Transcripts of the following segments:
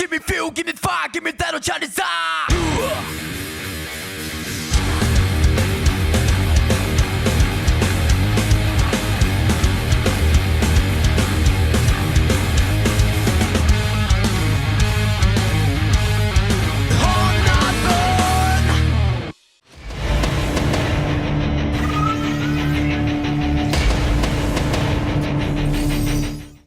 give me fuel, give me fire, give me that old Chinese desire.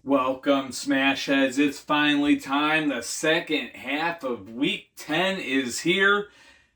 Welcome, Smashheads. It's finally time. The second half of Week 10 is here.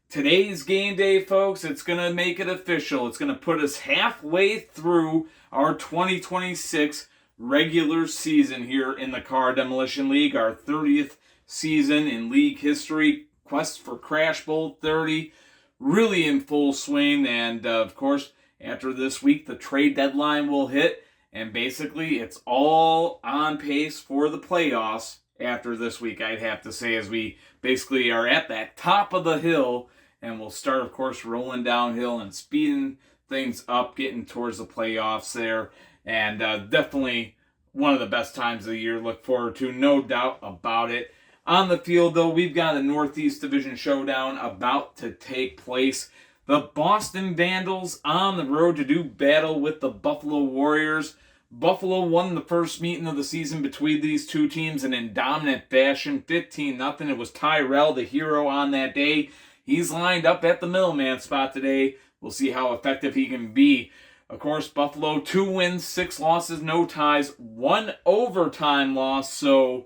Today's game day, folks. It's going to make it official. It's going to put us halfway through our 2026 regular season here in the Car Demolition League, our 30th season in league history. Quest for Crash Bowl 30 really in full swing. And, of course, after this week, the trade deadline will hit. And basically, it's all on pace for the playoffs after this week, I'd have to say, as we basically are at that top of the hill. And we'll start, of course, rolling downhill and speeding things up, getting towards the playoffs there. And definitely one of the best times of the year. Look forward to, no doubt about it. On the field, though, we've got a Northeast Division showdown about to take place. The Boston Vandals on the road to do battle with the Buffalo Warriors. Buffalo won the first meeting of the season between these two teams and in dominant fashion, 15-0. It was Tyrell, the hero on that day. He's lined up at the middleman spot today. We'll see how effective he can be. Of course, Buffalo, 2 wins, 6 losses, no ties, 1 overtime loss. So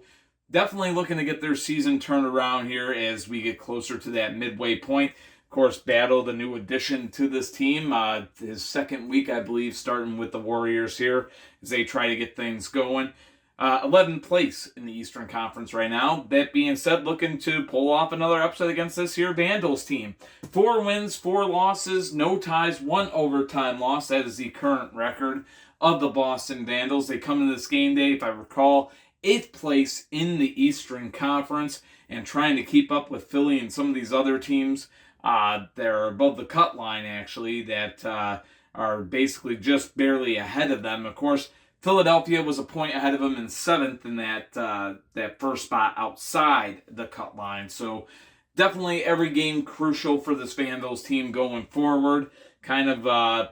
definitely looking to get their season turned around here as we get closer to that midway point. Of course, Battle, the new addition to this team, his second week, I believe, starting with the Warriors here as they try to get things going. 11th place in the Eastern Conference right now. That being said, looking to pull off another upset against this here Vandals team. 4 wins, 4 losses, no ties, 1 overtime loss. That is the current record of the Boston Vandals. They come into this game day, if I recall, 8th place in the Eastern Conference and trying to keep up with Philly and some of these other teams. They're above the cut line, actually, that are basically just barely ahead of them. Of course, Philadelphia was a point ahead of them in 7th in that first spot outside the cut line. So definitely every game crucial for this Vandals team going forward. Kind of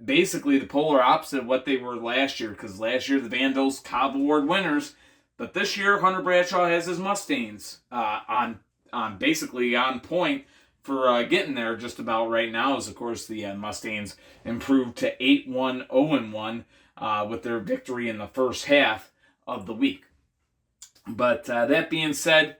basically the polar opposite of what they were last year, because last year the Vandals, Cobb Award winners, but this year Hunter Bradshaw has his Mustangs on basically on point for getting there just about right now, as of course the Mustangs improved to 8-1, 0-1 with their victory in the first half of the week. But that being said,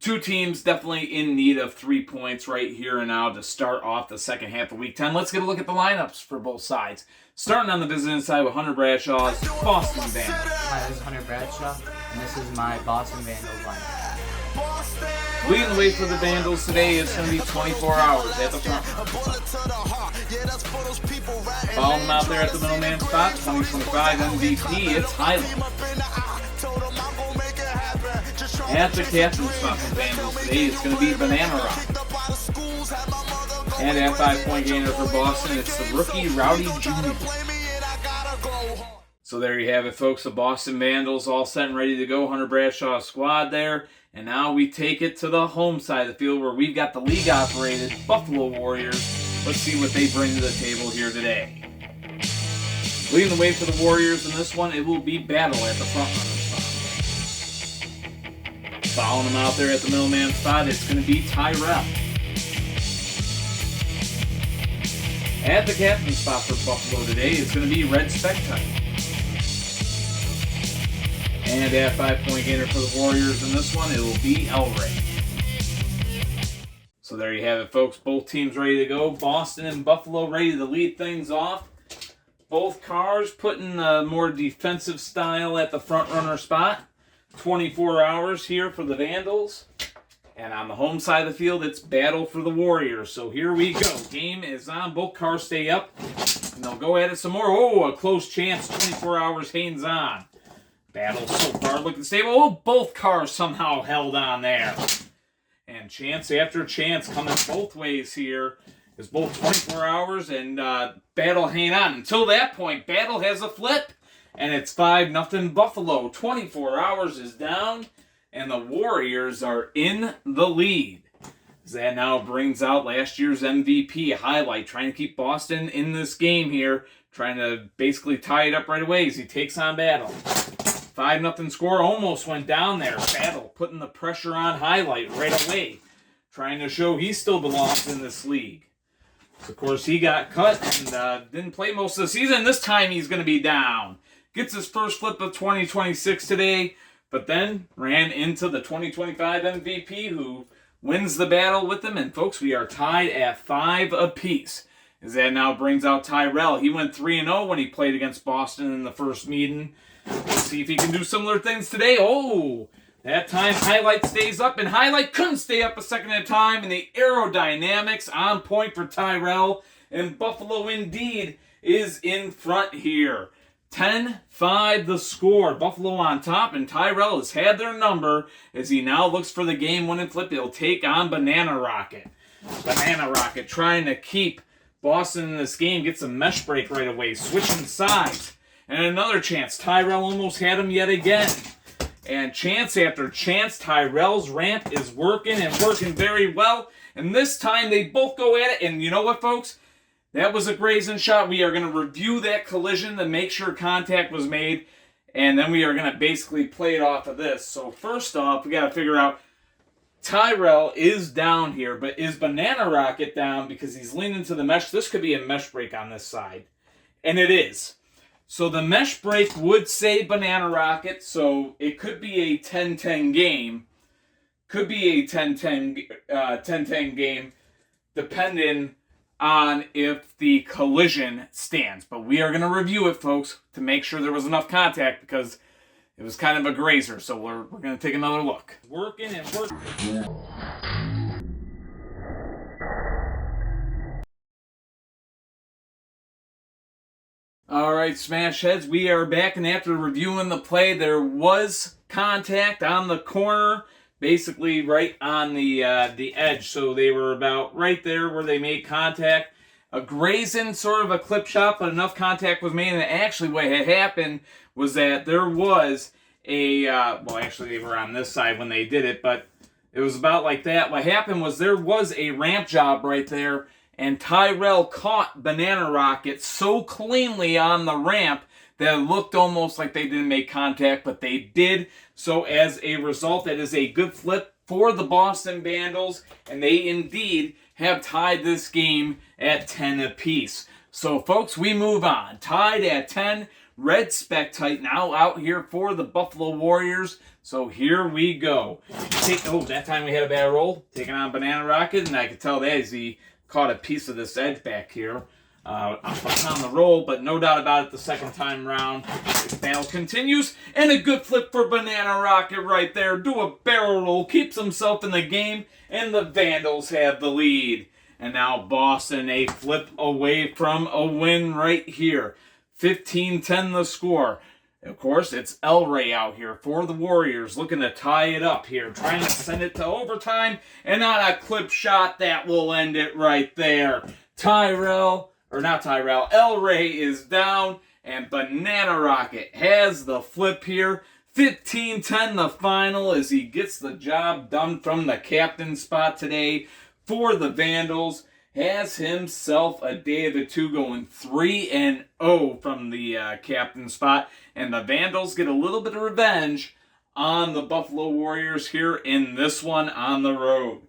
2 teams definitely in need of 3 points right here and now to start off the second half of Week 10. Let's get a look at the lineups for both sides. Starting on the visiting side with Hunter Bradshaw's Boston Vandals. Hi, this is Hunter Bradshaw, and this is my Boston Vandals lineup. Leading the way for the Vandals today is going to be 24 hours at the front. Following them out there at the middleman spot, 2025 MVP, it's Highland. At the captain spot for the Vandals today, it's going to be Banana Rock. And at 5-point gainer for Boston, it's the rookie Rowdy Jr. So there you have it, folks. The Boston Vandals all set and ready to go. Hunter Bradshaw's squad there. And now we take it to the home side of the field where we've got the league-operated Buffalo Warriors. Let's see what they bring to the table here today. Leading the way for the Warriors in this one, it will be Battle at the front runner spot. Following them out there at the middleman spot, it's going to be Tyrell. At the captain spot for Buffalo today, it's going to be Red Spectre. And at 5-point gainer for the Warriors in this one, it will be Elray. So there you have it, folks. Both teams ready to go. Boston and Buffalo ready to lead things off. Both cars putting the more defensive style at the front runner spot. 24 hours here for the Vandals. And on the home side of the field, it's battle for the Warriors. So here we go. Game is on. Both cars stay up. And they'll go at it some more. Oh, a close chance. 24 hours hangs on. Battle so far looking stable. Oh, both cars somehow held on there. And chance after chance coming both ways here. It's both 24 hours and Battle hanging on. Until that point, Battle has a flip. And it's 5-0 Buffalo. 24 hours is down. and the Warriors are in the lead. That now brings out last year's MVP highlight, trying to keep Boston in this game here, trying to basically tie it up right away as he takes on Battle. 5-0 score, almost went down there. Battle putting the pressure on highlight right away, trying to show he still belongs in this league. Of course, he got cut and didn't play most of the season. This time he's going to be down. Gets his first flip of 2026 today, but then ran into the 2025 MVP who wins the battle with him, and folks, we are tied at 5 apiece. As that now brings out Tyrell. He went 3-0 when he played against Boston in the first meeting. Let's see if he can do similar things today. Oh, that time highlight stays up, and highlight couldn't stay up a second at a time, and the aerodynamics on point for Tyrell, and Buffalo indeed is in front here. 10-5 the score. Buffalo on top, and Tyrell has had their number as he now looks for the game-winning flip. He'll take on Banana Rocket. Banana Rocket trying to keep Boston in this game. Gets a mesh break right away, switching sides. And another chance. Tyrell almost had him yet again. And chance after chance, Tyrell's ramp is working and working very well. And this time they both go at it. And you know what, folks? That was a grazing shot. We are going to review that collision to make sure contact was made, and then we are going to basically play it off of this. So first off, we got to figure out Tyrell is down here, but is Banana Rocket down because he's leaning to the mesh? This could be a mesh break on this side, and it is. So the mesh break would say Banana Rocket, so it could be a 10-10 game. Could be a 10-10 game, depending on if the collision stands. But we are going to review it, folks, to make sure there was enough contact because it was kind of a grazer. So we're going to take another look. Working and working. All right, Smash Heads, we are back, and after reviewing the play, there was contact on the corner, basically right on the edge. So they were about right there where they made contact. A grazing, sort of a clip shot, but enough contact was made. And actually what had happened was that there was a, well, actually they were on this side when they did it, but it was about like that. What happened was there was a ramp job right there, and Tyrell caught Banana Rocket so cleanly on the ramp that it looked almost like they didn't make contact, but they did. So as a result, that is a good flip for the Boston Vandals, and they indeed have tied this game at 10 apiece. So folks, we move on. Tied at 10. Red Spectite now out here for the Buffalo Warriors. So here we go. That time we had a bad roll. Taking on Banana Rocket, and I could tell that as he caught a piece of this edge back here. On the roll, but no doubt about it, the second time round, this battle continues, and a good flip for Banana Rocket right there. Do a barrel roll, keeps himself in the game, and the Vandals have the lead. And now Boston a flip away from a win right here. 15-10 the score. Of course, it's El Rey out here for the Warriors, looking to tie it up here, trying to send it to overtime, and on a clip shot that will end it right there. El Rey is down, and Banana Rocket has the flip here. 15-10 the final as he gets the job done from the captain spot today for the Vandals. Has himself a day of it too, going 3-0 from the captain spot. And the Vandals get a little bit of revenge on the Buffalo Warriors here in this one on the road.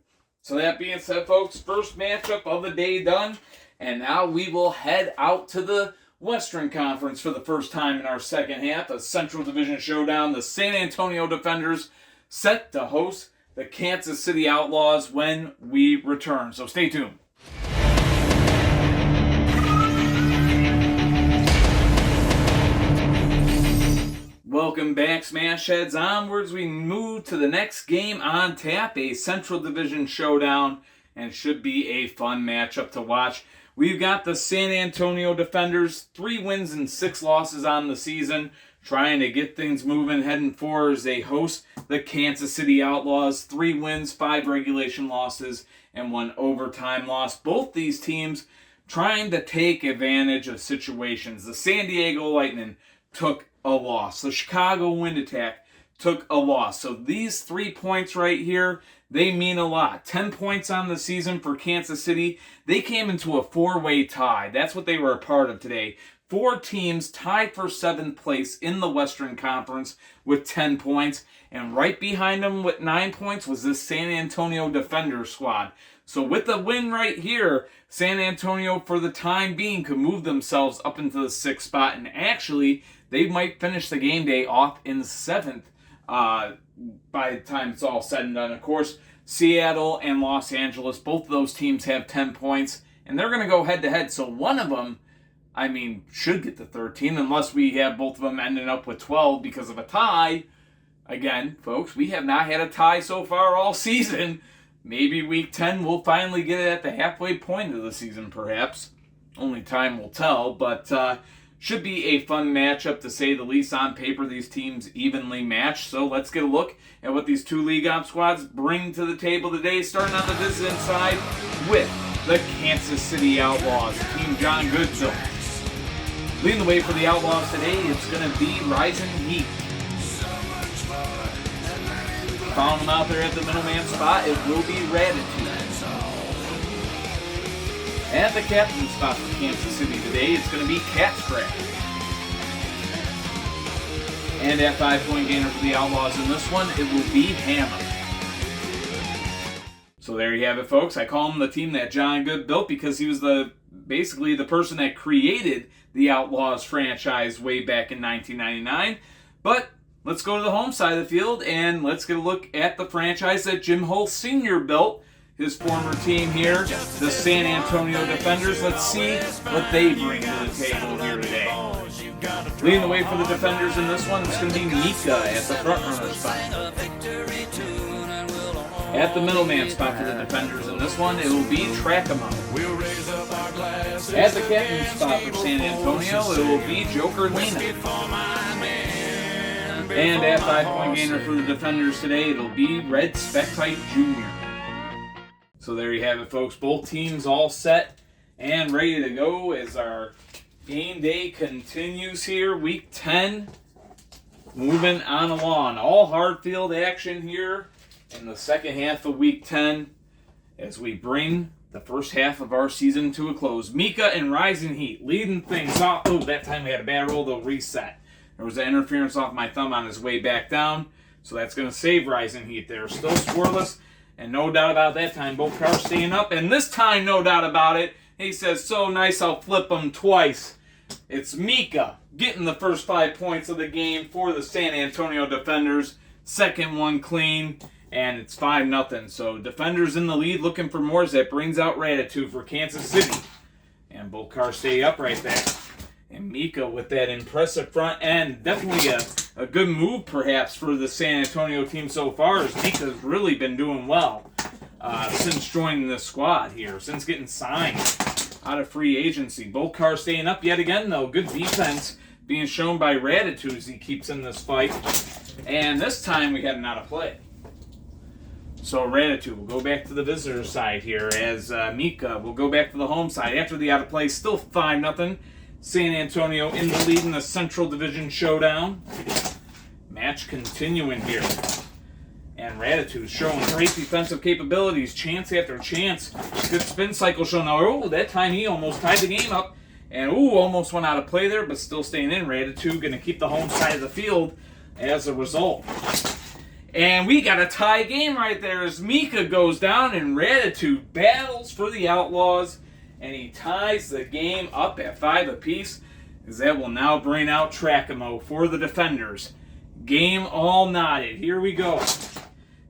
So that being said, folks, first matchup of the day done. And now we will head out to the Western Conference for the first time in our second half. A Central Division showdown. The San Antonio Defenders set to host the Kansas City Outlaws when we return. So stay tuned. Welcome back, Smash Heads. Onwards, we move to the next game on tap, a Central Division showdown, and should be a fun matchup to watch. We've got the San Antonio Defenders, 3 wins and 6 losses on the season, trying to get things moving, heading forward as they host the Kansas City Outlaws. 3 wins, 5 regulation losses, and 1 overtime loss. Both these teams trying to take advantage of situations. The San Diego Lightning took a loss. The Chicago Wind Attack took a loss. So these 3 points right here, they mean a lot. 10 points on the season for Kansas City. They came into a 4-way tie. That's what they were a part of today. 4 teams tied for 7th place in the Western Conference with 10 points. And right behind them with 9 points was this San Antonio Defenders squad. So with the win right here, San Antonio, for the time being, could move themselves up into the 6th spot. And actually, they might finish the game day off in 7th by the time it's all said and done. Of course, Seattle and Los Angeles, both of those teams have 10 points. And they're going to go head-to-head. So one of them, should get the 13, unless we have both of them ending up with 12 because of a tie. Again, folks, we have not had a tie so far all season. Maybe week 10 we'll finally get it at the halfway point of the season, perhaps. Only time will tell, but should be a fun matchup, to say the least. On paper, these teams evenly matched. So let's get a look at what these 2 league op squads bring to the table today, starting on the visiting side with the Kansas City Outlaws, Team John Goodville. Leading the way for the Outlaws today, it's going to be Rising Heat. Following them out there at the middleman spot, it will be Raditude. At the captain spot for Kansas City today, it's going to be Cat Scratch. And at 5-point gainer for the Outlaws in this one, it will be Hammer. So there you have it, folks. I call him the team that John Good built because he was basically the person that created the Outlaws franchise way back in 1999. But let's go to the home side of the field and let's get a look at the franchise that Jim Hull Sr. built. His former team here, the San Antonio Defenders. Let's see what they bring to the table here today. Leading the way for the Defenders in this one, it's going to be Mika at the front runner spot. At the middleman spot for the Defenders in this one, it will be Trackamo. At the captain spot for San Antonio, it will be Joker Lena. And at 5-point gainer for the Defenders today, it'll be Red Spectite Jr. So there you have it, folks. Both teams all set and ready to go as our game day continues here. Week 10, moving on along. All hard field action here in the second half of Week 10 as we bring the first half of our season to a close. Mika and Rising Heat leading things off. Oh, that time we had a bad roll. They'll reset. There was an interference off my thumb on his way back down, so that's going to save Rising Heat there. Still scoreless. And no doubt about that time, both cars staying up. And this time, no doubt about it, he says, so nice, I'll flip them twice. It's Mika getting the first 5 points of the game for the San Antonio Defenders. Second one clean, and it's 5-0. So Defenders in the lead, looking for more as that brings out Raditude for Kansas City. And both cars stay up right there. And Mika with that impressive front end. Definitely a good move, perhaps, for the San Antonio team so far, as Mika's really been doing well since joining the squad here, since getting signed out of free agency. Both cars staying up yet again, though. Good defense being shown by Raditude as he keeps in this fight. And this time we had an out of play. So Raditude will go back to the visitor side here, as Mika will go back to the home side. After the out of play, still 5-0. San Antonio in the lead in the Central Division Showdown. Match continuing here. And Raditude showing great defensive capabilities. Chance after chance. Good spin cycle showing. Oh, that time he almost tied the game up. And, almost went out of play there, but still staying in. Raditude going to keep the home side of the field as a result. And we got a tie game right there as Mika goes down and Raditude battles for the Outlaws. And he ties the game up at 5 apiece, as that will now bring out Trackamo for the Defenders. Game all knotted. Here we go.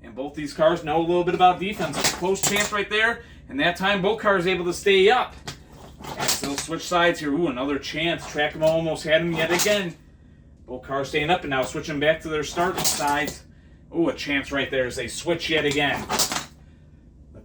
And both these cars know a little bit about defense. A close chance right there, and that time both cars able to stay up. And still switch sides here. Another chance. Trackamo almost had him yet again. Both cars staying up and now switching back to their starting sides. A chance right there as they switch yet again.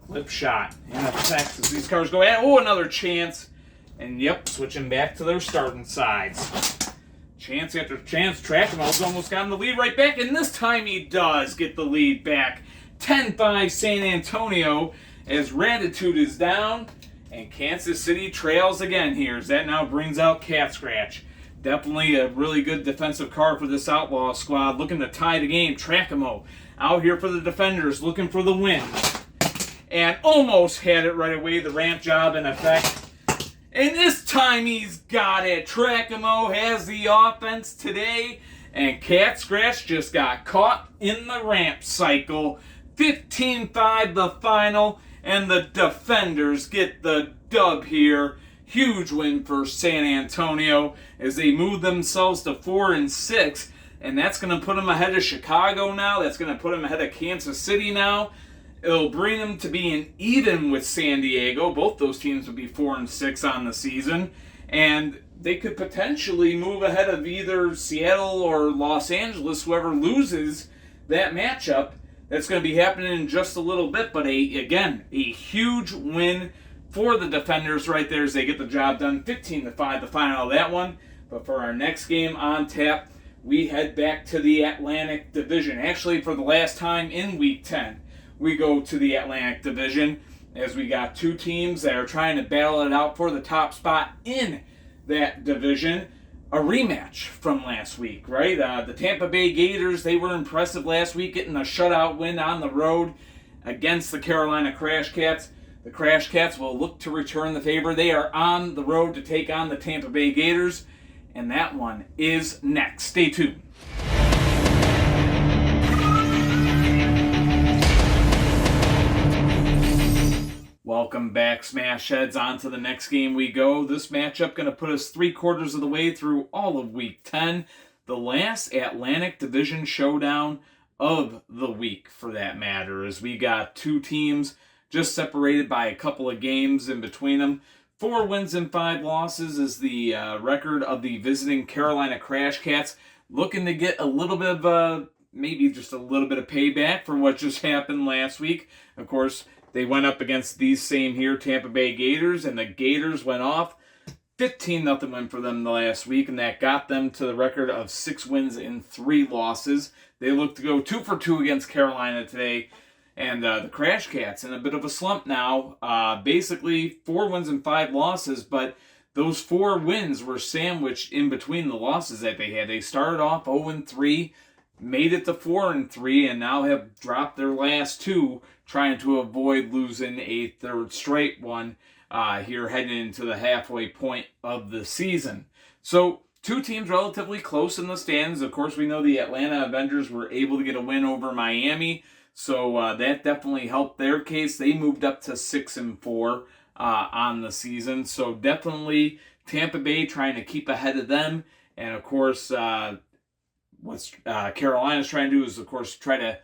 Clip shot in effect as these cars go at. Another chance. And switching back to their starting sides. Chance after chance. Trackmo's almost gotten the lead right back, and this time he does get the lead back. 10-5 San Antonio as Raditude is down, and Kansas City trails again here as that now brings out Cat Scratch. Definitely a really good defensive card for this Outlaw squad. Looking to tie the game. Trackamo out here for the defenders, looking for the win. And almost had it right away. The ramp job in effect. And this time he's got it. Trackamo has the offense today. And Cat Scratch just got caught in the ramp cycle. 15-5 the final. And the defenders get the dub here. Huge win for San Antonio as they move themselves to 4-6. And that's going to put them ahead of Chicago now. That's going to put them ahead of Kansas City now. It'll bring them to being even with San Diego. Both those teams would be 4-6 on the season. And they could potentially move ahead of either Seattle or Los Angeles, whoever loses that matchup. That's going to be happening in just a little bit. But, again, a huge win for the defenders right there as they get the job done. 15-5 the final of that one. But for our next game on tap, we head back to the Atlantic Division. Actually, for the last time in Week 10, we go to the Atlantic Division as we got two teams that are trying to battle it out for the top spot in that division. A rematch from last week, right? The Tampa Bay Gators, they were impressive last week, getting a shutout win on the road against the Carolina Crash Cats. The Crash Cats will look to return the favor. They are on the road to take on the Tampa Bay Gators, and that one is next. Stay tuned. Welcome back, Smash Heads. On to the next game we go. This matchup going to put us 3/4 of the way through all of Week 10. The last Atlantic Division showdown of the week, for that matter, as we got two teams just separated by a couple of games in between them. 4 wins and 5 losses is the record of the visiting Carolina Crash Cats. Looking to get a little bit of, maybe just a little bit of payback for what just happened last week. Of course, they went up against these same here Tampa Bay Gators, and the Gators went off. 15-0 win for them the last week, and that got them to the record of 6 wins and 3 losses. They look to go 2 for 2 against Carolina today. And the Crash Cats in a bit of a slump now. Basically 4 wins and 5 losses, but those 4 wins were sandwiched in between the losses that they had. They started off 0-3, made it to 4-3, and now have dropped their last 2, trying to avoid losing a third straight one here heading into the halfway point of the season. So 2 teams relatively close in the stands. Of course, we know the Atlanta Avengers were able to get a win over Miami. So that definitely helped their case. They moved up to 6-4 on the season. So definitely Tampa Bay trying to keep ahead of them. And of course, what Carolina's trying to do is, of course, try to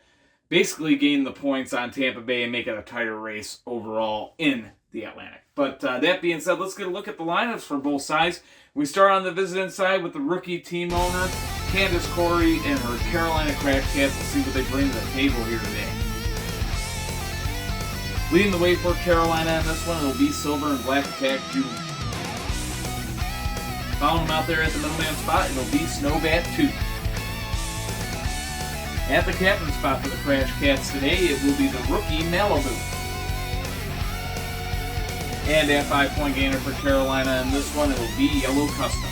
basically gain the points on Tampa Bay and make it a tighter race overall in the Atlantic. But that being said, let's get a look at the lineups for both sides. We start on the visiting side with the rookie team owner, Candace Corey, and her Carolina Crash Cats. Let's see what they bring to the table here today. Leading the way for Carolina in this one, it'll be Silver and Black Attack Jr. Following them out there at the middleman spot, it'll be Snowbat 2. At the captain spot for the Crash Cats today, it will be the rookie Malibu. And at 5-point gainer for Carolina in this one, it will be Yellow Custom.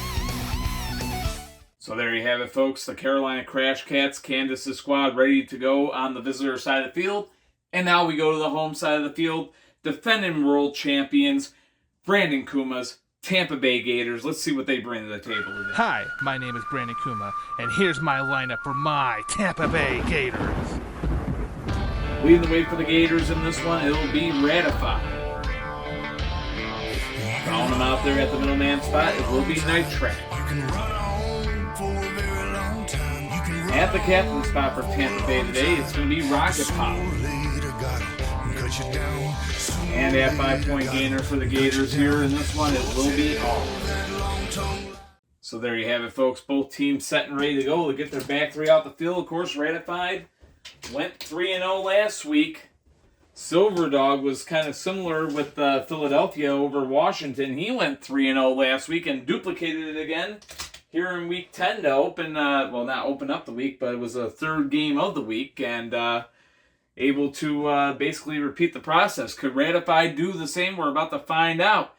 So there you have it, folks. The Carolina Crash Cats, Candace's squad, ready to go on the visitor side of the field. And now we go to the home side of the field. Defending world champions, Brandon Kuma's Tampa Bay Gators. Let's see what they bring to the table today. Hi, my name is Brandon Kuma, and here's my lineup for my Tampa Bay Gators. Leading the way for the Gators in this one, it'll be Ratify. Following them out there at the middleman spot, it will be Night Track. At the captain spot for Tampa Bay today, it's going to be Rocket Pop. And at 5-point gainer for the Gators here in this one, it will be All. So there you have it, folks. Both teams set and ready to go to get their back 3 out the field. Of course, Ratified went 3-0 last week. Silver Dog was kind of similar with Philadelphia over Washington. He went 3-0 last week and duplicated it again here in Week 10 to open, well, not open up the week, but it was a third game of the week, and able to basically repeat the process. Could Ratified do the same? We're about to find out.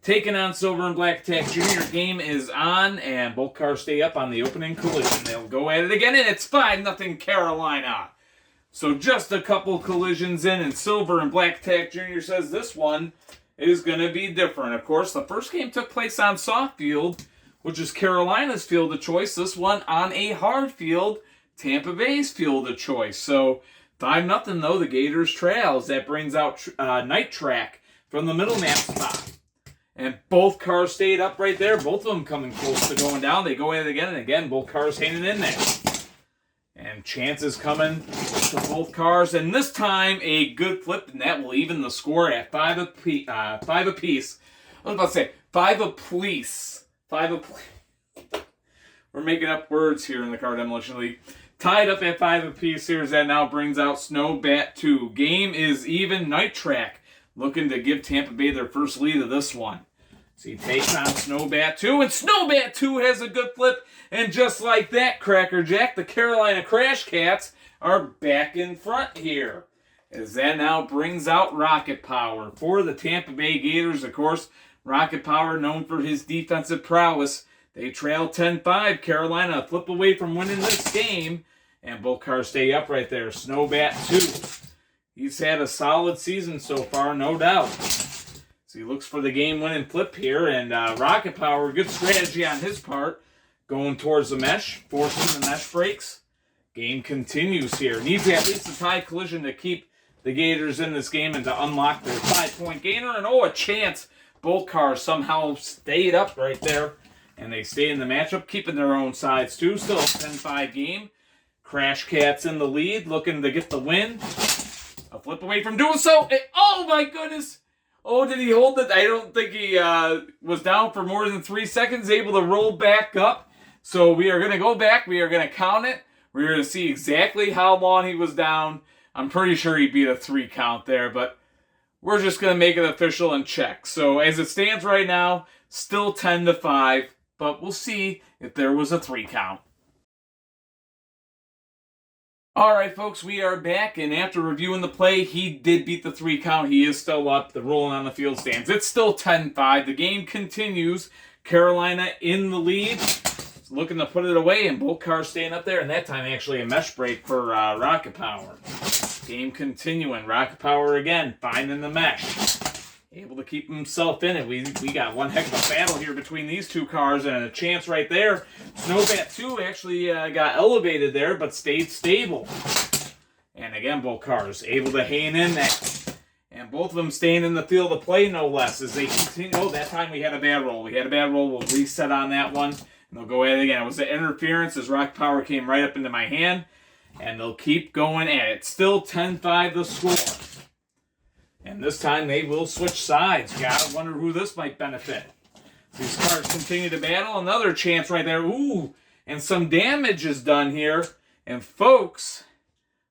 taking on Silver and Black Attack Jr. Game is on, and both cars stay up on the opening collision. They'll go at it again, and it's 5-0 Carolina. So just a couple collisions in, and Silver and Black Attack Jr. says this one is going to be different. Of course, the first game took place on soft field, which is Carolina's field of choice. This one on a hard field, Tampa Bay's field of choice. So 5-0 though, the Gators trails. That brings out Night Track from the middleman spot. And both cars stayed up right there. Both of them coming close to going down. They go at it again, and again, both cars hanging in there. And chances coming to both cars. And this time, a good flip, and that will even the score at 5 apiece. I was about to say 5 apiece. 5 apiece. We're making up words here in the Car Demolition League. Tied up at 5 apiece here as that now brings out Snowbat 2. Game is even. Night Track looking to give Tampa Bay their first lead of this one. So he takes on Snowbat 2, and Snowbat 2 has a good flip. And just like that, Cracker Jack, the Carolina Crash Cats are back in front here. As that now brings out Rocket Power for the Tampa Bay Gators. Of course, Rocket Power known for his defensive prowess. They trail 10-5. Carolina a flip away from winning this game. And both cars stay up right there. Snowbat 2. He's had a solid season so far, no doubt. So he looks for the game-winning flip here. And Rocket Power, good strategy on his part. Going towards the mesh, forcing the mesh breaks. Game continues here. Needs at least a tie collision to keep the Gators in this game and to unlock their 5-point gainer. And a chance. Both cars somehow stayed up right there. And they stay in the matchup, keeping their own sides too. Still a 10-5 game. Crash Cats in the lead, looking to get the win. A flip away from doing so. Oh my goodness! Oh, did he hold it? I don't think he was down for more than 3 seconds, able to roll back up. So we are going to go back. We are going to count it. We're going to see exactly how long he was down. I'm pretty sure he beat a 3 count there, but we're just going to make it official and check. So as it stands right now, still 10-5, but we'll see if there was a 3 count. All right, folks, we are back, and after reviewing the play, he did beat the 3 count. He is still up. The rolling on the field stands. It's still 10-5. The game continues. Carolina in the lead, looking to put it away, and both cars staying up there, and that time actually a mesh break for Rocket Power. Game continuing. Rocket Power again, finding the mesh. Able to keep himself in it. We got one heck of a battle here between these two cars, and a chance right there. Snowbat 2 actually got elevated there, but stayed stable. And again, both cars able to hang in there. And both of them staying in the field of play, no less, as they continue. Oh, that time we had a bad roll. We'll reset on that one, and they'll go at it again. It was an interference as Rock Power came right up into my hand, and they'll keep going at it. Still 10-5 the score. And this time they will switch sides. Gotta wonder who this might benefit. These cars continue to battle. Another chance right there. Ooh, and some damage is done here. And folks,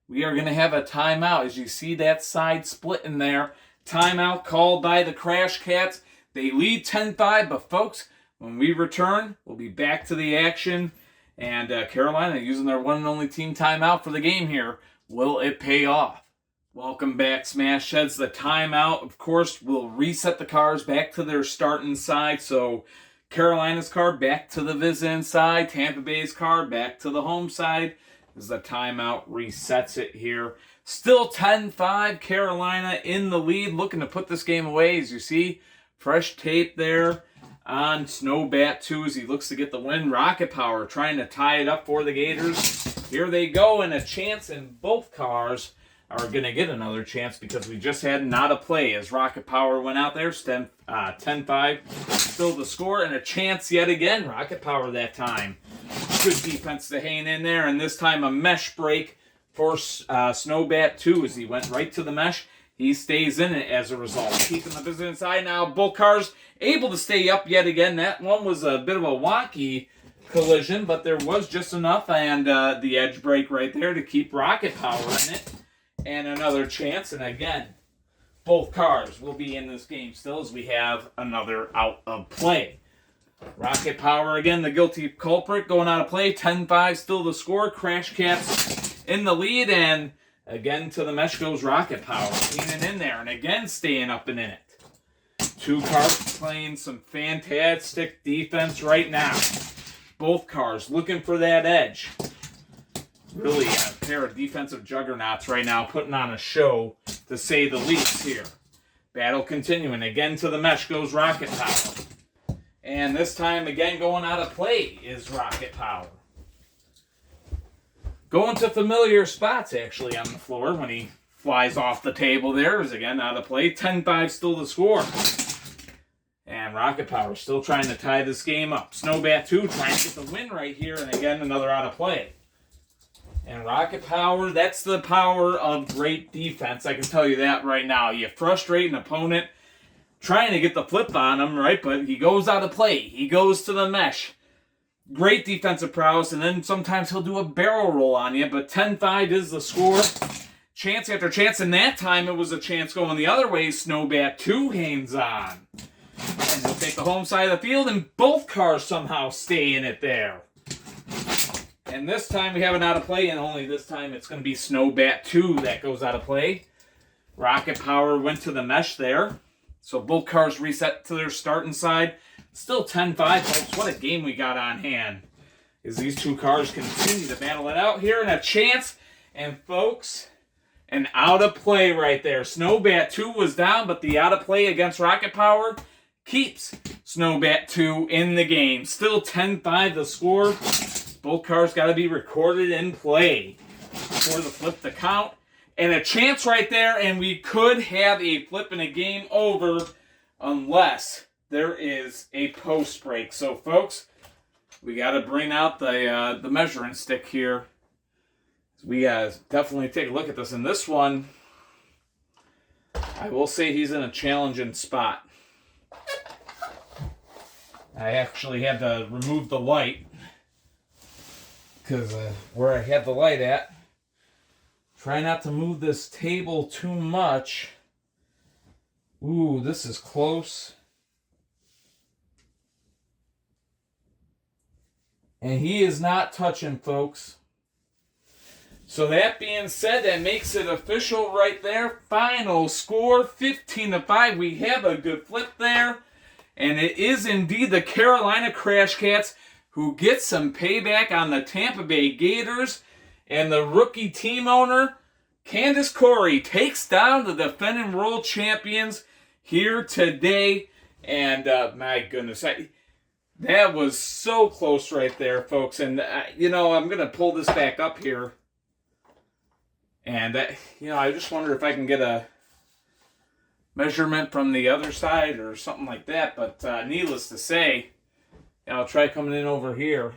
we are going to have a timeout. As you see that side split in there. Timeout called by the Crash Cats. They lead 10-5, but folks, when we return, we'll be back to the action. And Carolina using their one and only team timeout for the game here. Will it pay off? Welcome back, Smash Heads. The timeout, of course, will reset the cars back to their starting side. So Carolina's car back to the visiting side. Tampa Bay's car back to the home side as the timeout resets it here. Still 10-5, Carolina in the lead, looking to put this game away. As you see, fresh tape there on Snowbat 2 as he looks to get the win. Rocket Power trying to tie it up for the Gators. Here they go, and a chance in both cars are going to get another chance because we just had not a play as Rocket Power went out there. 10-5, still the score, and a chance yet again. Rocket Power that time. Good defense to hang in there, and this time a mesh break for Snowbat 2 as he went right to the mesh. He stays in it as a result. Keeping the business inside now. Both cars able to stay up yet again. That one was a bit of a wonky collision, but there was just enough, and the edge break right there to keep Rocket Power in it. And another chance, and again, both cars will be in this game still as we have another out of play. Rocket Power, again, the guilty culprit, going out of play. 10-5, still the score. Crash Cats in the lead, and again to the mesh goes Rocket Power. Leaning in there, and again staying up and in it. Two cars playing some fantastic defense right now. Both cars looking for that edge. Really a pair of defensive juggernauts right now, putting on a show, to say the least here. Battle continuing. Again to the mesh goes Rocket Power. And this time, again, going out of play is Rocket Power. Going to familiar spots, actually, on the floor when he flies off the table there. Is again out of play. 10-5 still the score. And Rocket Power still trying to tie this game up. Snowbat 2 trying to get the win right here. And again, another out of play. And Rocket Power, that's the power of great defense. I can tell you that right now. You frustrate an opponent trying to get the flip on him, right? But he goes out of play. He goes to the mesh. Great defensive prowess. And then sometimes he'll do a barrel roll on you. But 10-5 is the score. Chance after chance. And that time it was a chance going the other way. Snowbat 2 hangs on. And he'll take the home side of the field. And both cars somehow stay in it there. And this time we have it out of play, and only this time it's going to be Snowbat 2 that goes out of play. Rocket Power went to the mesh there. So both cars reset to their starting side. Still 10-5, folks. What a game we got on hand. As these two cars continue to battle it out here, and a chance. And folks, an out of play right there. Snowbat 2 was down, but the out of play against Rocket Power keeps Snowbat 2 in the game. Still 10-5 the score. Both cars got to be recorded in play for the flip to count. And a chance right there, and we could have a flip and a game over unless there is a post break. So, folks, we got to bring out the measuring stick here. We definitely take a look at this. In this one, I will say he's in a challenging spot. I actually had to remove the light. Because where I had the light at, try not to move this table too much. Ooh, this is close. And he is not touching, folks. So that being said, that makes it official right there. Final score, 15-5. We have a good flip there. And it is indeed the Carolina Crash Cats who gets some payback on the Tampa Bay Gators. And the rookie team owner, Candace Corey, takes down the defending world champions here today. And my goodness, that was so close right there, folks. And, I'm going to pull this back up here. And, I just wonder if I can get a measurement from the other side or something like that. But needless to say, I'll try coming in over here.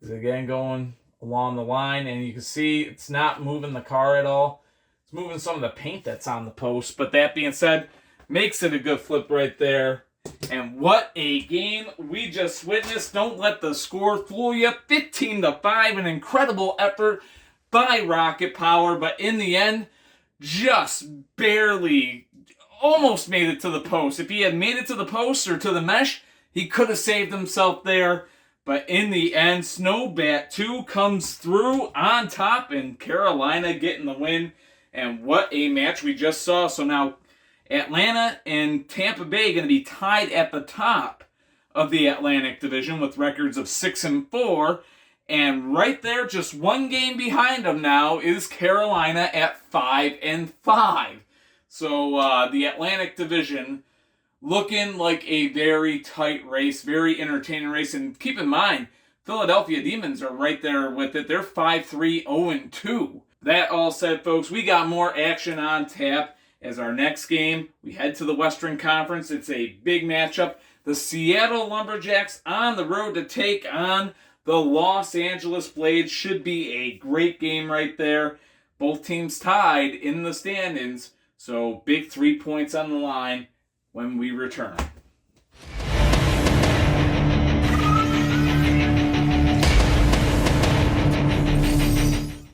Again, going along the line, and you can see it's not moving the car at all. It's moving some of the paint that's on the post. But that being said, makes it a good flip right there. And what a game we just witnessed. Don't let the score fool you. 15-5, an incredible effort by Rocket Power. But in the end, just barely, almost made it to the post. If he had made it to the post or to the mesh, he could have saved himself there. But in the end, Snowbat 2 comes through on top, and Carolina getting the win. And what a match we just saw. So now Atlanta and Tampa Bay going to be tied at the top of the Atlantic Division with records of 6-4. And right there, just one game behind them now, is Carolina at 5-5. So the Atlantic Division looking like a very tight race, very entertaining race. And keep in mind, Philadelphia Demons are right there with it. They're 5-3, 0-2. That all said, folks, we got more action on tap as our next game. We head to the Western Conference. It's a big matchup. The Seattle Lumberjacks on the road to take on the Los Angeles Blades. Should be a great game right there. Both teams tied in the standings. So big 3 points on the line when we return.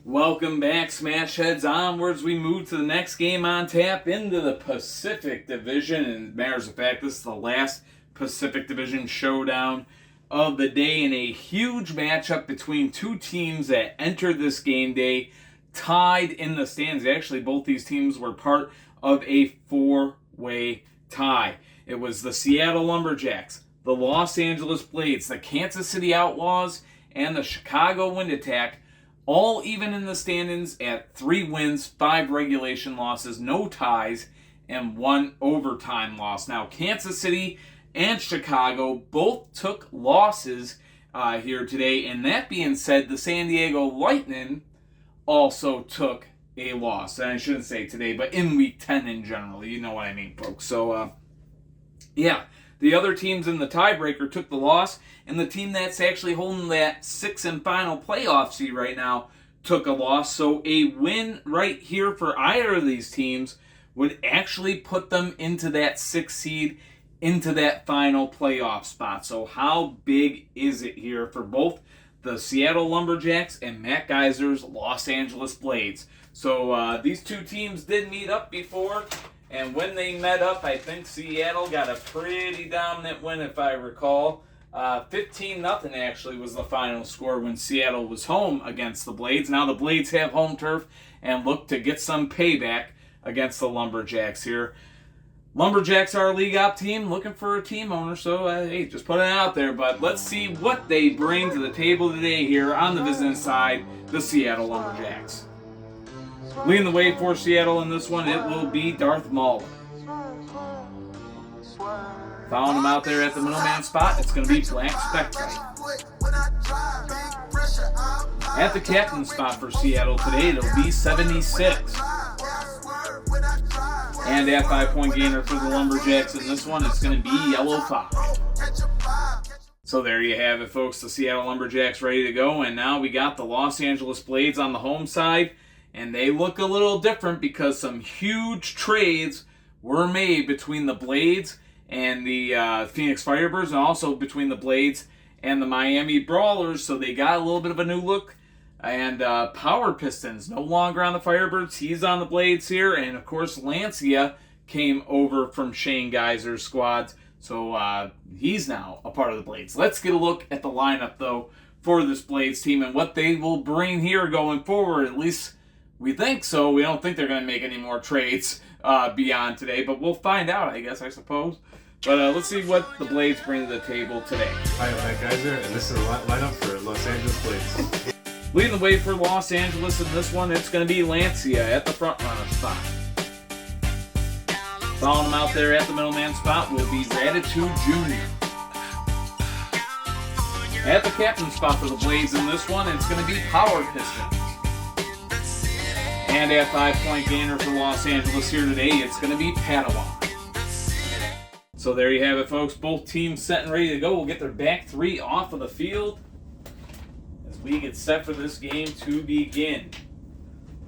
Welcome back, Smash Heads. Onwards, we move to the next game on tap into the Pacific Division. And matters of fact, this is the last Pacific Division showdown of the day in a huge matchup between two teams that entered this game day tied in the stands. Actually, both these teams were part of a 4 one-way tie. It was the Seattle Lumberjacks, the Los Angeles Blades, the Kansas City Outlaws, and the Chicago Wind Attack, all even in the standings at 3 wins, 5 regulation losses, no ties, and 1 overtime loss. Now, Kansas City and Chicago both took losses here today, and that being said, the San Diego Lightning also took a loss. And I shouldn't say today, but in Week 10 in general. You know what I mean, folks. So, yeah, the other teams in the tiebreaker took the loss, and the team that's actually holding that 6th and final playoff seed right now took a loss. So a win right here for either of these teams would actually put them into that 6th seed, into that final playoff spot. So how big is it here for both the Seattle Lumberjacks and Matt Geiser's Los Angeles Blades? So these two teams did meet up before, and when they met up, I think Seattle got a pretty dominant win, if I recall. 15-0 actually was the final score when Seattle was home against the Blades. Now the Blades have home turf and look to get some payback against the Lumberjacks here. Lumberjacks are a league op team looking for a team owner, so hey, just put it out there. But let's see what they bring to the table today here on the visiting side, the Seattle Lumberjacks. Leading the way for Seattle in this one, it will be Darth Mauler. Following him out there at the middleman spot, it's going to be Black Spectre. At the captain spot for Seattle today, it'll be 76. And at 5-point gainer for the Lumberjacks in this one, it's going to be Yellow Fox. So there you have it, folks. The Seattle Lumberjacks ready to go. And now we got the Los Angeles Blades on the home side. And they look a little different because some huge trades were made between the Blades and the Phoenix Firebirds, and also between the Blades and the Miami Brawlers. So they got a little bit of a new look. And Power Pistons no longer on the Firebirds. He's on the Blades here. And, of course, Lancia came over from Shane Geiser's squad. So he's now a part of the Blades. Let's get a look at the lineup, though, for this Blades team and what they will bring here going forward. At least we think so. We don't think they're going to make any more trades beyond today. But we'll find out, I suppose. But let's see what the Blades bring to the table today. Hi, I'm Matt Geiser, and this is the lineup for Los Angeles Blades. Leading the way for Los Angeles in this one, it's going to be Lancia at the front runner spot. Following him out there at the middleman spot will be Raditude Jr. At the captain spot for the Blades in this one, it's going to be Power Pistons. And at 5-point gainer for Los Angeles here today, it's going to be Padawan. So there you have it, folks. Both teams set and ready to go. We'll get their back 3 off of the field as we get set for this game to begin.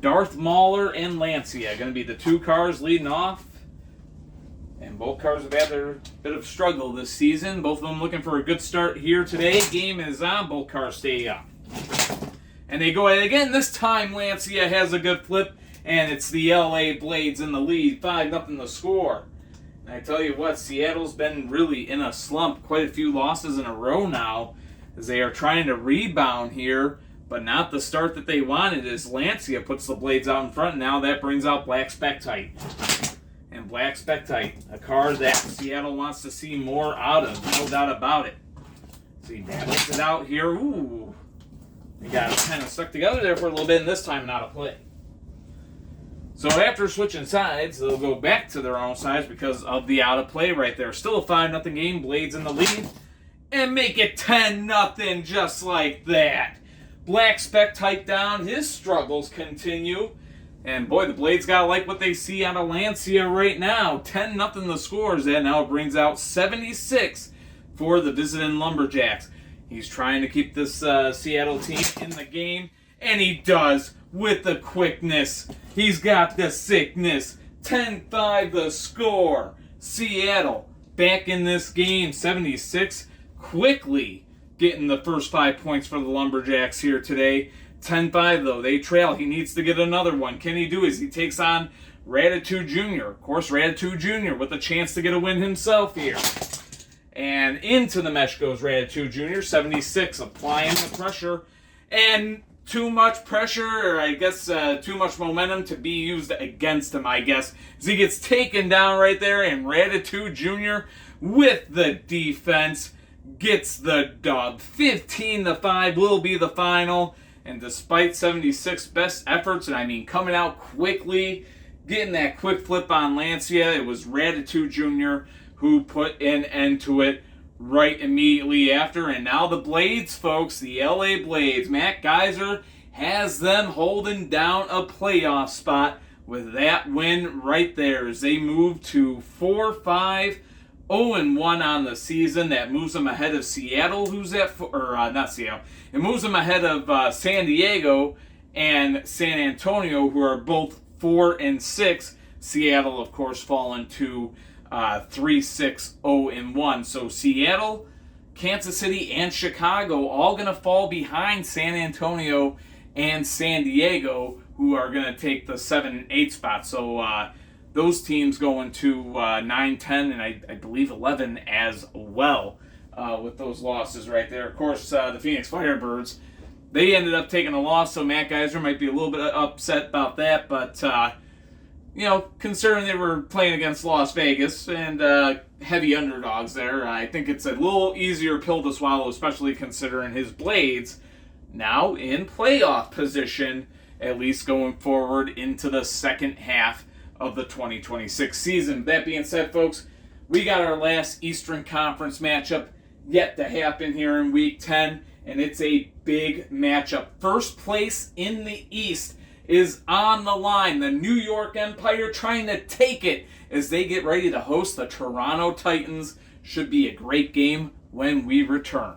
Darth Mauler and Lancia going to be the 2 cars leading off. And both cars have had their bit of struggle this season. Both of them looking for a good start here today. Game is on. Both cars stay up. And they go at it again. This time Lancia has a good flip. And it's the LA Blades in the lead. 5-0 the score. And I tell you what, Seattle's been really in a slump. Quite a few losses in a row now, as they are trying to rebound here, but not the start that they wanted, as Lancia puts the Blades out in front. And now that brings out Black Spectite. And Black Spectite, a car that Seattle wants to see more out of, no doubt about it. So he battles it out here. Ooh. They got it kind of stuck together there for a little bit, and this time not a play. So after switching sides, they'll go back to their own sides because of the out of play right there. Still a 5-0 game, Blades in the lead. And make it 10-0 just like that. Black Spectite down, his struggles continue. And boy, the Blades gotta like what they see out of Lancia right now. 10-0 the scores. That now brings out 76 for the visiting Lumberjacks. He's trying to keep this Seattle team in the game, and he does with the quickness. He's got the sickness. 10-5 the score. Seattle back in this game. 76 quickly getting the first 5 points for the Lumberjacks here today. 10-5 though. They trail. He needs to get another one. Can he do it? He takes on Raditude Jr. Of course, Raditude Jr. with a chance to get a win himself here. And into the mesh goes Raditude Jr. 76 applying the pressure. And too much pressure, or I guess too much momentum to be used against him, I guess, as he gets taken down right there, and Raditz Jr. with the defense gets the dub. 15-5 will be the final, and despite 76 best efforts, and I mean coming out quickly, getting that quick flip on Lancia, it was Raditz Jr. who put an end to it right immediately after. And now the Blades, folks, the LA Blades, Matt Geiser has them holding down a playoff spot with that win right there as they move to 4-5, 0-1 on the season. That moves them ahead of Seattle, who's at, not Seattle, it moves them ahead of San Diego and San Antonio, who are both 4-6. Seattle, of course, falling to 3-6-0-1. So Seattle, Kansas City, and Chicago all going to fall behind San Antonio and San Diego, who are going to take the 7 and 8 spot. So those teams going to 9-10 and I believe 11 as well with those losses right there. Of course, the Phoenix Firebirds, they ended up taking a loss, so Matt Geiser might be a little bit upset about that, but you know, considering they were playing against Las Vegas and heavy underdogs there, I think it's a little easier pill to swallow, especially considering his Blades now in playoff position, at least going forward into the second half of the 2026 season. That being said, folks, we got our last Eastern Conference matchup yet to happen here in Week 10, and it's a big matchup. First place in the East is on the line. The New York Empire trying to take it as they get ready to host the Toronto Titans. Should be a great game when we return.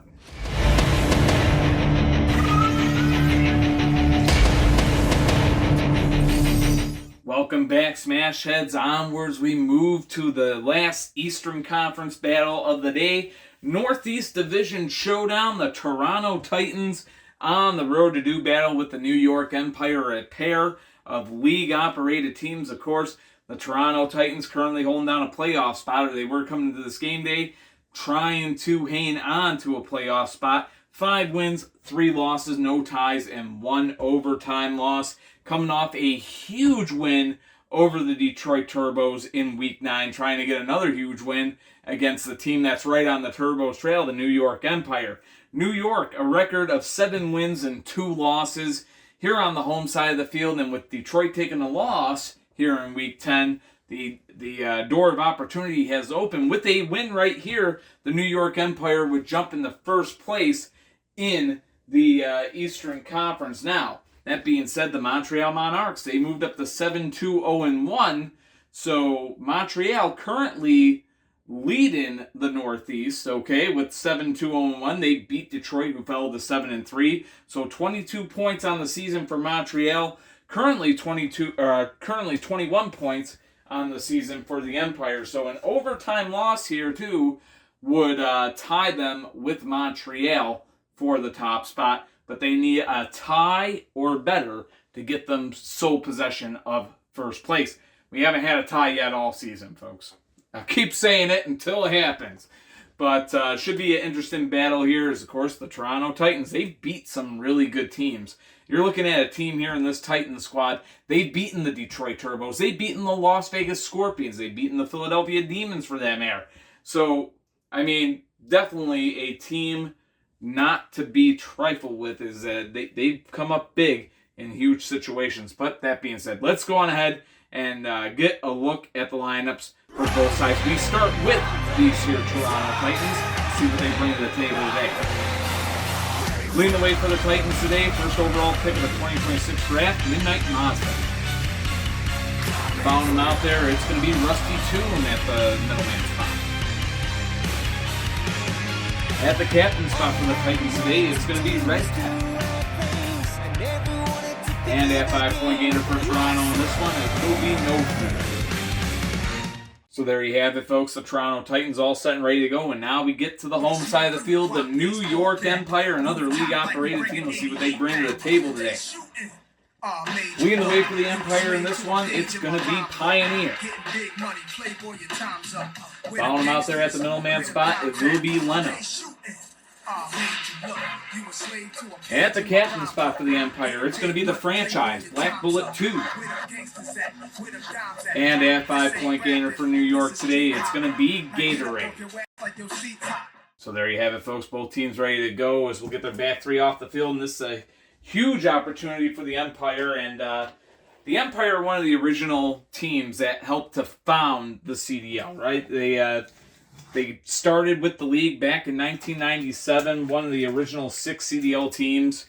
Welcome back, Smash Heads. Onwards we move to the last Eastern Conference battle of the day. Northeast Division showdown. The Toronto Titans on the road to do battle with the New York Empire, a pair of league-operated teams. Of course, the Toronto Titans currently holding down a playoff spot, or they were coming to this game day trying to hang on to a playoff spot. 5 wins, 3 losses, no ties, and 1 overtime loss. Coming off a huge win over the Detroit Turbos in Week 9, trying to get another huge win against the team that's right on the Turbos trail, the New York Empire. New York, a record of 7 wins and 2 losses here on the home side of the field, and with Detroit taking a loss here in Week 10, the door of opportunity has opened. With a win right here, the New York Empire would jump into first place in the Eastern Conference. Now, that being said, the Montreal Monarchs, they moved up to 7-2-0-1, so Montreal currently leading the Northeast, okay, with 7-2-0-1. They beat Detroit, who fell to 7-3. So 22 points on the season for Montreal. Currently 21 points on the season for the Empire. So an overtime loss here too would tie them with Montreal for the top spot. But they need a tie or better to get them sole possession of first place. We haven't had a tie yet all season, folks. I'll keep saying it until it happens. But should be an interesting battle here is, of course, the Toronto Titans. They've beat some really good teams. You're looking at a team here in this Titans squad. They've beaten the Detroit Turbos. They've beaten the Las Vegas Scorpions. They've beaten the Philadelphia Demons for that matter. So, I mean, definitely a team not to be trifled with. Is that they've come up big in huge situations. But that being said, let's go on ahead and get a look at the lineups for both sides. We start with these here Toronto Titans. See what they bring to the table today. Leading the way for the Titans today, first overall pick of the 2026 draft, Midnight Mazda. Found him out there, it's going to be Rusty Toon at the middleman spot. At the captain spot for the Titans today, it's going to be Red Cat. And at 5-point gainer for Toronto in this one, it will be no food. So there you have it, folks. The Toronto Titans all set and ready to go. And now we get to the home side of the field. The New York Empire, another league-operated team. We'll see what they bring to the table today. Leading the way for the Empire in this one, it's going to be Pioneer. Following him out there at the middleman spot, it will be Leno. At the captain spot for the Empire, it's going to be the franchise, Black Bullet 2. And at 5-point gainer for New York today, it's going to be Gatorade. So there you have it, folks. Both teams ready to go as we'll get their back three off the field. And this is a huge opportunity for the Empire. And the Empire are one of the original teams that helped to found the CDL, right? They started with the league back in 1997, one of the original 6 CDL teams.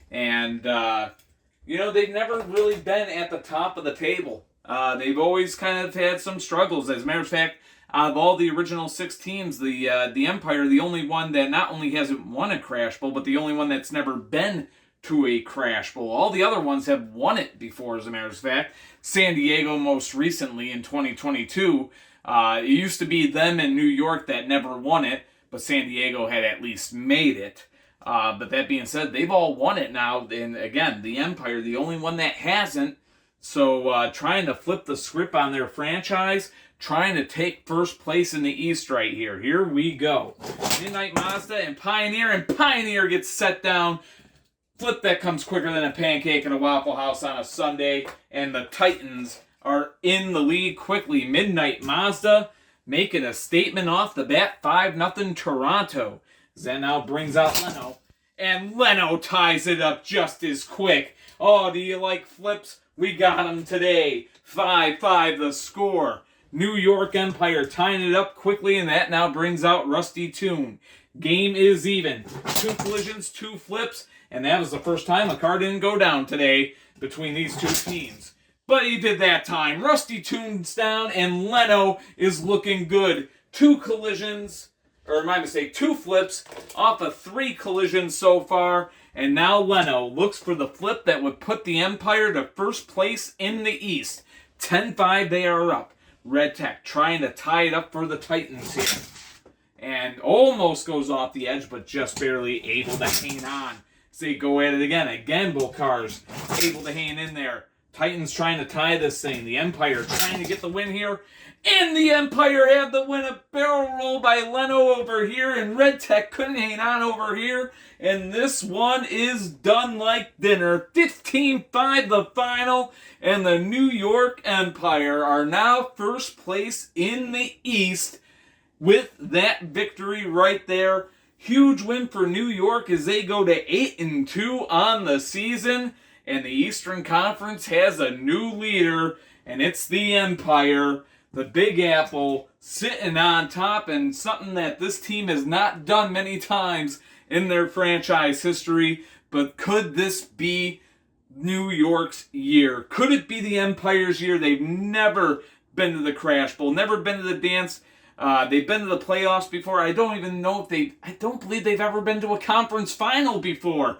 And, they've never really been at the top of the table. They've always kind of had some struggles. As a matter of fact, out of all the original 6 teams, the Empire, the only one that not only hasn't won a Crash Bowl, but the only one that's never been to a Crash Bowl. All the other ones have won it before, as a matter of fact. San Diego most recently in 2022. It used to be them in New York that never won it, but San Diego had at least made it. But that being said, they've all won it now. And again, the Empire, the only one that hasn't. So trying to flip the script on their franchise, trying to take first place in the East right here. Here we go. Midnight Mazda and Pioneer gets set down. Flip that comes quicker than a pancake in a Waffle House on a Sunday. And the Titans are in the lead quickly. Midnight Mazda making a statement off the bat. 5-0 Toronto. That now brings out Leno. And Leno ties it up just as quick. Oh, do you like flips? We got him today. 5-5 the score. New York Empire tying it up quickly, and that now brings out Rusty Toon. Game is even. 2 collisions, 2 flips, and that was the first time a car didn't go down today between these 2 teams. But he did that time. Rusty Toon's down, and Leno is looking good. 2 collisions, or my mistake, 2 flips off of 3 collisions so far. And now Leno looks for the flip that would put the Empire to first place in the East. 10-5 they are up. Red Tech trying to tie it up for the Titans here. And almost goes off the edge, but just barely able to hang on. So they go at it again. Again, both cars able to hang in there. Titans trying to tie this thing. The Empire trying to get the win here. And the Empire had the win. A barrel roll by Leno over here. And Red Tech couldn't hang on over here. And this one is done like dinner. 15-5 the final. And the New York Empire are now first place in the East with that victory right there. Huge win for New York as they go to 8-2 on the season. And the Eastern Conference has a new leader, and it's the Empire, the Big Apple, sitting on top, and something that this team has not done many times in their franchise history. But could this be New York's year? Could it be the Empire's year? They've never been to the Crash Bowl, never been to the dance. They've been to the playoffs before. I don't believe they've ever been to a conference final before.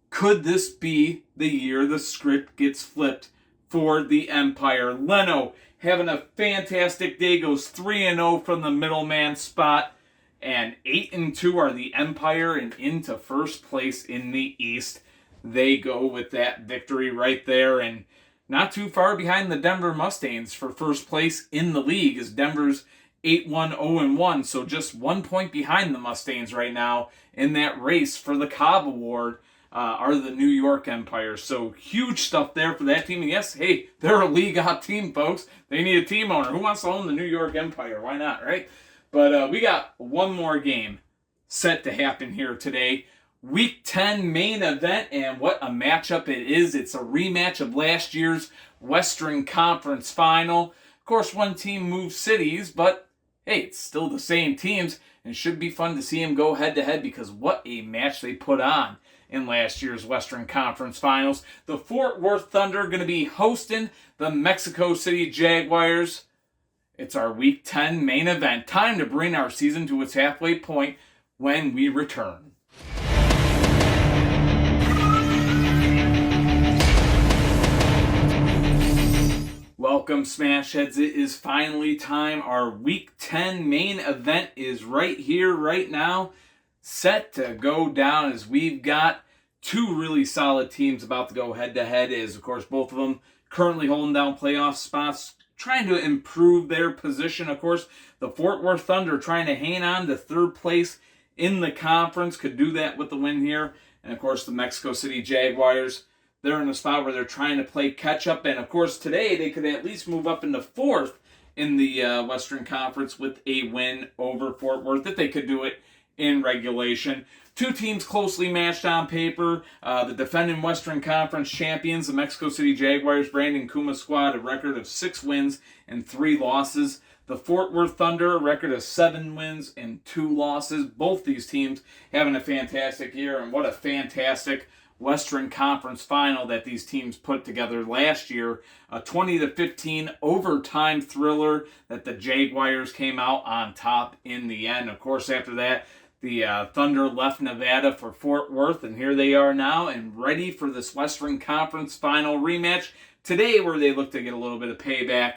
Could this be the year the script gets flipped for the Empire? Leno having a fantastic day, goes 3-0 from the middleman spot, and 8-2 are the Empire and into first place in the East. They go with that victory right there, and not too far behind the Denver Mustangs for first place in the league as Denver's 8-1-0-1, so just 1 point behind the Mustangs right now in that race for the Cobb Award. Are the New York Empire. So huge stuff there for that team. And yes, hey, they're a league hot team, folks. They need a team owner. Who wants to own the New York Empire? Why not, right? But we got one more game set to happen here today. Week 10 main event, and what a matchup it is. It's a rematch of last year's Western Conference Final. Of course, one team moved cities, but hey, it's still the same teams, and it should be fun to see them go head-to-head because what a match they put on in last year's Western Conference Finals. The Fort Worth Thunder going to be hosting the Mexico City Jaguars. It's our Week 10 main event. Time to bring our season to its halfway point when we return. Welcome, Smashheads. It is finally time. Our Week 10 main event is right here, right now, set to go down as we've got 2 really solid teams about to go head-to-head, as, of course, both of them currently holding down playoff spots, trying to improve their position. Of course, the Fort Worth Thunder trying to hang on to third place in the conference could do that with the win here. And, of course, the Mexico City Jaguars, they're in a spot where they're trying to play catch-up. And, of course, today they could at least move up into fourth in the Western Conference with a win over Fort Worth, if they could do it in regulation. Two teams closely matched on paper. The defending Western Conference champions, the Mexico City Jaguars, Brandon Kuma squad, a record of 6 wins and 3 losses. The Fort Worth Thunder, a record of 7 wins and 2 losses. Both these teams having a fantastic year, and what a fantastic Western Conference final that these teams put together last year. A 20-15 overtime thriller that the Jaguars came out on top in the end. Of course, after that, the Thunder left Nevada for Fort Worth, and here they are now and ready for this Western Conference final rematch today, where they look to get a little bit of payback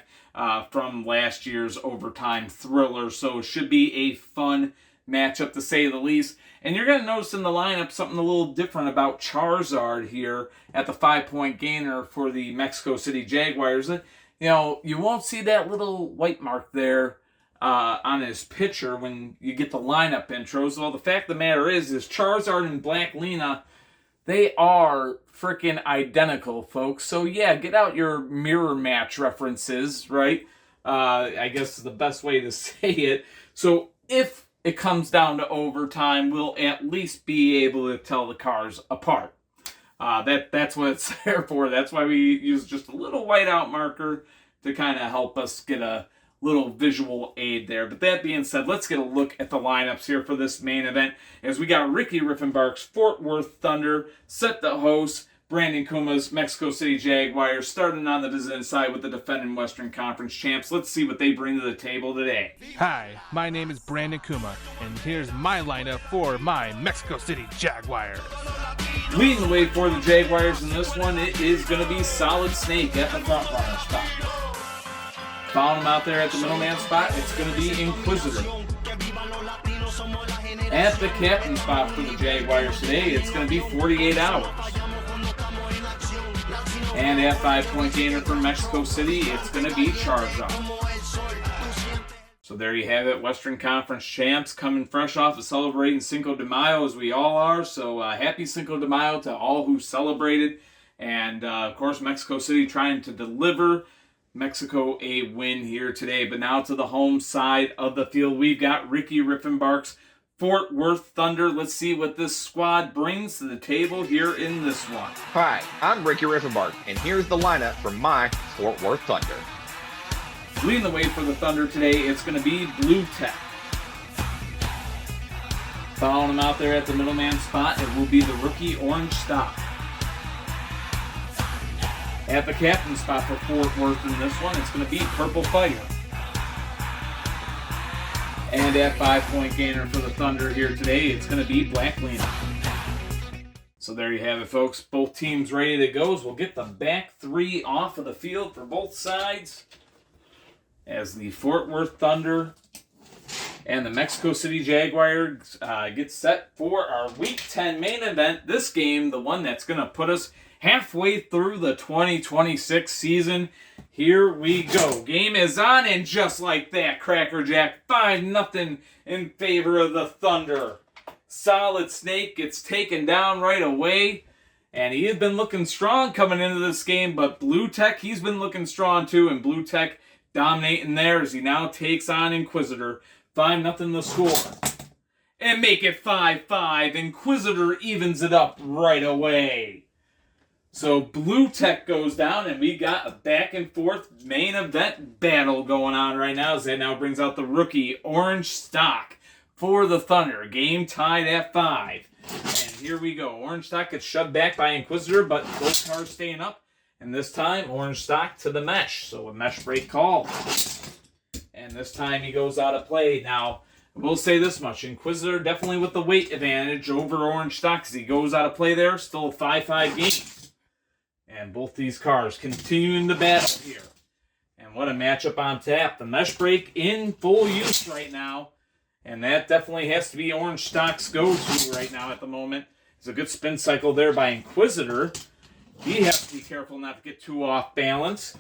from last year's overtime thriller. So it should be a fun matchup, to say the least. And you're going to notice in the lineup something a little different about Charizard here at the 5-point gainer for the Mexico City Jaguars. You know, you won't see that little white mark there on his picture when you get the lineup intros. Well, the fact of the matter is Charizard and Black Lena, they are freaking identical, folks. So yeah, get out your mirror match references, right? I guess is the best way to say it. So if it comes down to overtime, we'll at least be able to tell the cars apart. That's what it's there for. That's why we use just a little whiteout marker to kind of help us get a little visual aid there. But that being said, let's get a look at the lineups here for this main event, as we got Ricky Riffenbach's Fort Worth Thunder set to host Brandon Kuma's Mexico City Jaguars, starting on the visiting side with the defending Western Conference champs. Let's see what they bring to the table today. Hi, my name is Brandon Kuma, and here's my lineup for my Mexico City Jaguars. Leading the way for the Jaguars in this one, it is going to be Solid Snake at the front runner spot. Following him out there at the middleman spot, it's going to be Inquisitor. At the captain spot for the Jaguars today, it's going to be 48 Hours. And at 5-point gainer from Mexico City, it's going to be Charizard. So there you have it, Western Conference champs coming fresh off of celebrating Cinco de Mayo, as we all are. So happy Cinco de Mayo to all who celebrated. And of course, Mexico City trying to deliver Mexico a win here today. But now to the home side of the field, we've got Ricky Riffenbach's Fort Worth Thunder. Let's see what this squad brings to the table here in this one. Hi, I'm Ricky Riffenbach, and here's the lineup for my Fort Worth Thunder. Leading the way for the Thunder today, it's going to be Blue Tech. Following him out there at the middleman spot, it will be the rookie Orange Stock. At the captain spot for Fort Worth in this one, it's going to be Purple Fire. And at 5-point gainer for the Thunder here today, it's going to be Black Lena. So there you have it, folks. Both teams ready to go. So we'll get the back three off of the field for both sides, as the Fort Worth Thunder and the Mexico City Jaguars get set for our Week 10 main event. This game, the one that's going to put us halfway through the 2026 season. Here we go. Game is on, and just like that, Cracker Jack, 5-0 in favor of the Thunder. Solid Snake gets taken down right away, and he had been looking strong coming into this game, but Blue Tech, he's been looking strong too, and Blue Tech dominating there as he now takes on Inquisitor. 5-0 the score. And make it 5-5. Inquisitor evens it up right away. So Blue Tech goes down, and we got a back and forth main event battle going on right now, as that now brings out the rookie Orange Stock for the Thunder. Game tied at 5. And here we go. Orange Stock gets shoved back by Inquisitor, but both cars staying up. And this time, Orange Stock to the mesh. So a mesh break call. And this time he goes out of play. Now, we'll say this much. Inquisitor definitely with the weight advantage over Orange Stock as he goes out of play there. Still a 5-5 game. And both these cars continuing the battle here. And what a matchup on tap. The mesh break in full use right now. And that definitely has to be Orange Stock's go-to right now at the moment. It's a good spin cycle there by Inquisitor. He has to be careful not to get too off balance.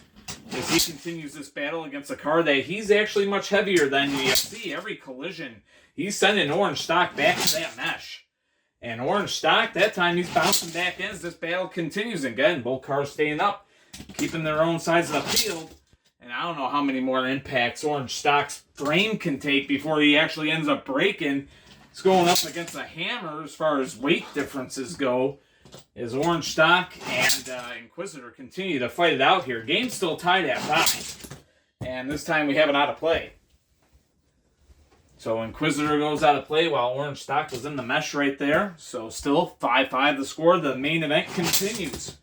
as he continues this battle against a car that he's actually much heavier than. You see every collision, he's sending Orange Stock back to that mesh. And Orange Stock, that time he's bouncing back in as this battle continues. Again, both cars staying up, keeping their own sides of the field. And I don't know how many more impacts Orange Stock's frame can take before he actually ends up breaking. It's going up against a hammer as far as weight differences go, as Orange Stock and Inquisitor continue to fight it out here. Game's still tied at 5. And this time we have it out of play. So Inquisitor goes out of play while Orange Stock was in the mesh right there. So still 5-5 the score. The main event continues.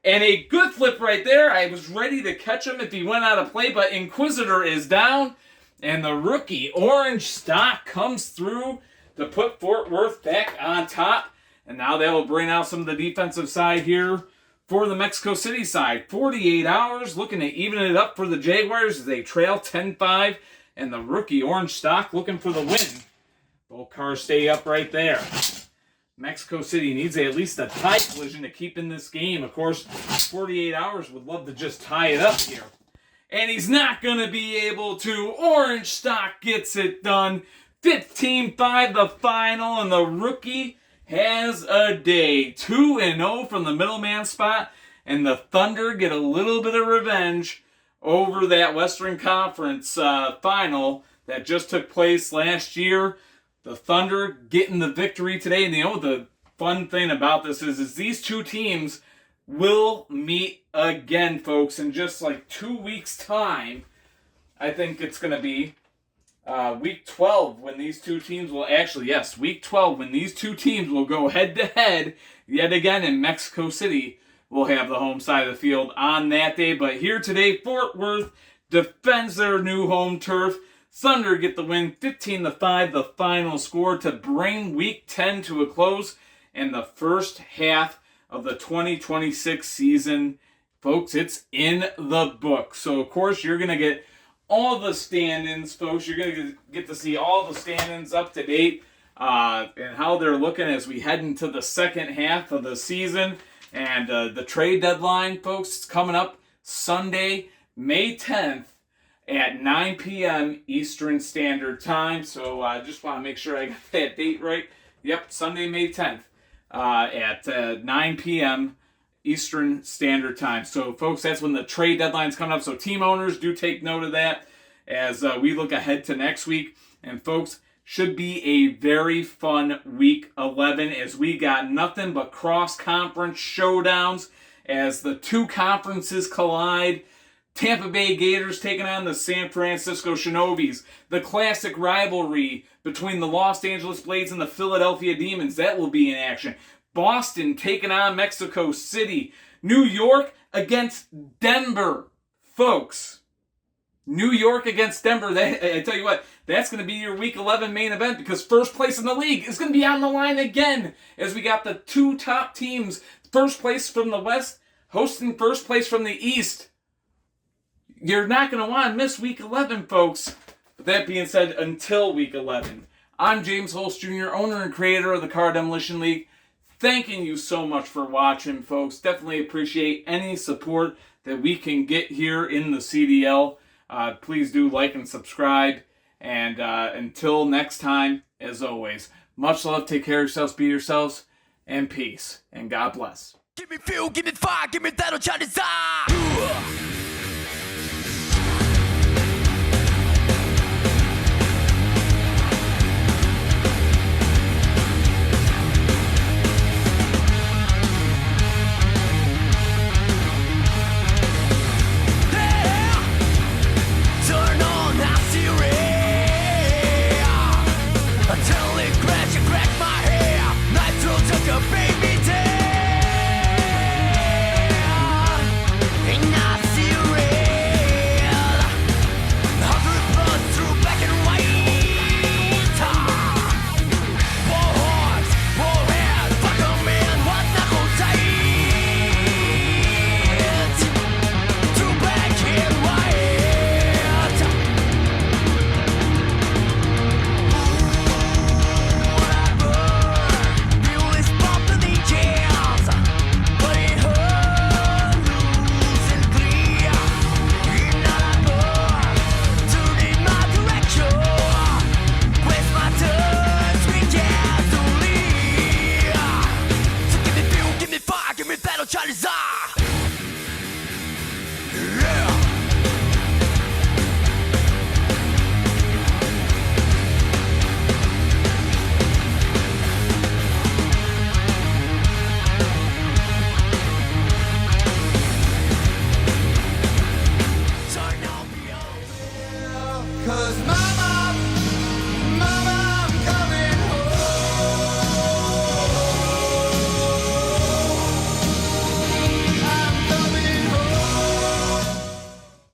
And a good flip right there. I was ready to catch him if he went out of play, but Inquisitor is down. And the rookie Orange Stock comes through to put Fort Worth back on top. And now that will bring out some of the defensive side here for the Mexico City side. 48 hours looking to even it up for the Jaguars as they trail 10-5. And the rookie Orange Stock looking for the win. Both cars stay up right there. Mexico City needs at least a tie collision to keep in this game. Of course, 48 hours would love to just tie it up here. And he's not going to be able to. Orange Stock gets it done. 15-5 the final, and the rookie has a day. 2-0 from the middleman spot, and the Thunder get a little bit of revenge over that Western Conference final that just took place last year. The Thunder getting the victory today. And you know the fun thing about this is these two teams will meet again, folks, in just like 2 weeks' time. I think it's going to be week 12 when these two teams will week 12 when these two teams will go head-to-head yet again in Mexico City. Will have the home side of the field on that day. But here today, Fort Worth defends their new home turf. Thunder get the win, 15-5, the final score to bring Week 10 to a close and the first half of the 2026 season. Folks, it's in the book. So, of course, you're going to get all the stand-ins, folks. You're going to get to see all the stand-ins up to date and how they're looking as we head into the second half of the season. And the trade deadline, folks, is coming up Sunday, May 10th at 9 p.m. Eastern Standard Time. So I just want to make sure I got that date right. Yep, Sunday, May 10th at 9 p.m. Eastern Standard Time. So, folks, that's when the trade deadline is coming up. So team owners, do take note of that as we look ahead to next week. And, folks, should be a very fun Week 11 as we got nothing but cross-conference showdowns as the two conferences collide. Tampa Bay Gators taking on the San Francisco Shinobis. The classic rivalry between the Los Angeles Blades and the Philadelphia Demons. That will be in action. Boston taking on Mexico City. New York against Denver. Folks, New York against Denver. I tell you what, that's going to be your Week 11 main event because first place in the league is going to be on the line again as we got the two top teams, first place from the West hosting first place from the East. You're not going to want to miss Week 11, folks. But that being said, until Week 11, I'm James Holst Jr., owner and creator of the Car Demolition League. Thanking you so much for watching, folks. Definitely appreciate any support that we can get here in the CDL. Please do like and subscribe. And until next time, as always, much love, take care of yourselves, be yourselves, and peace. And God bless. Give me fuel, give me fire, give me that on Chinese side.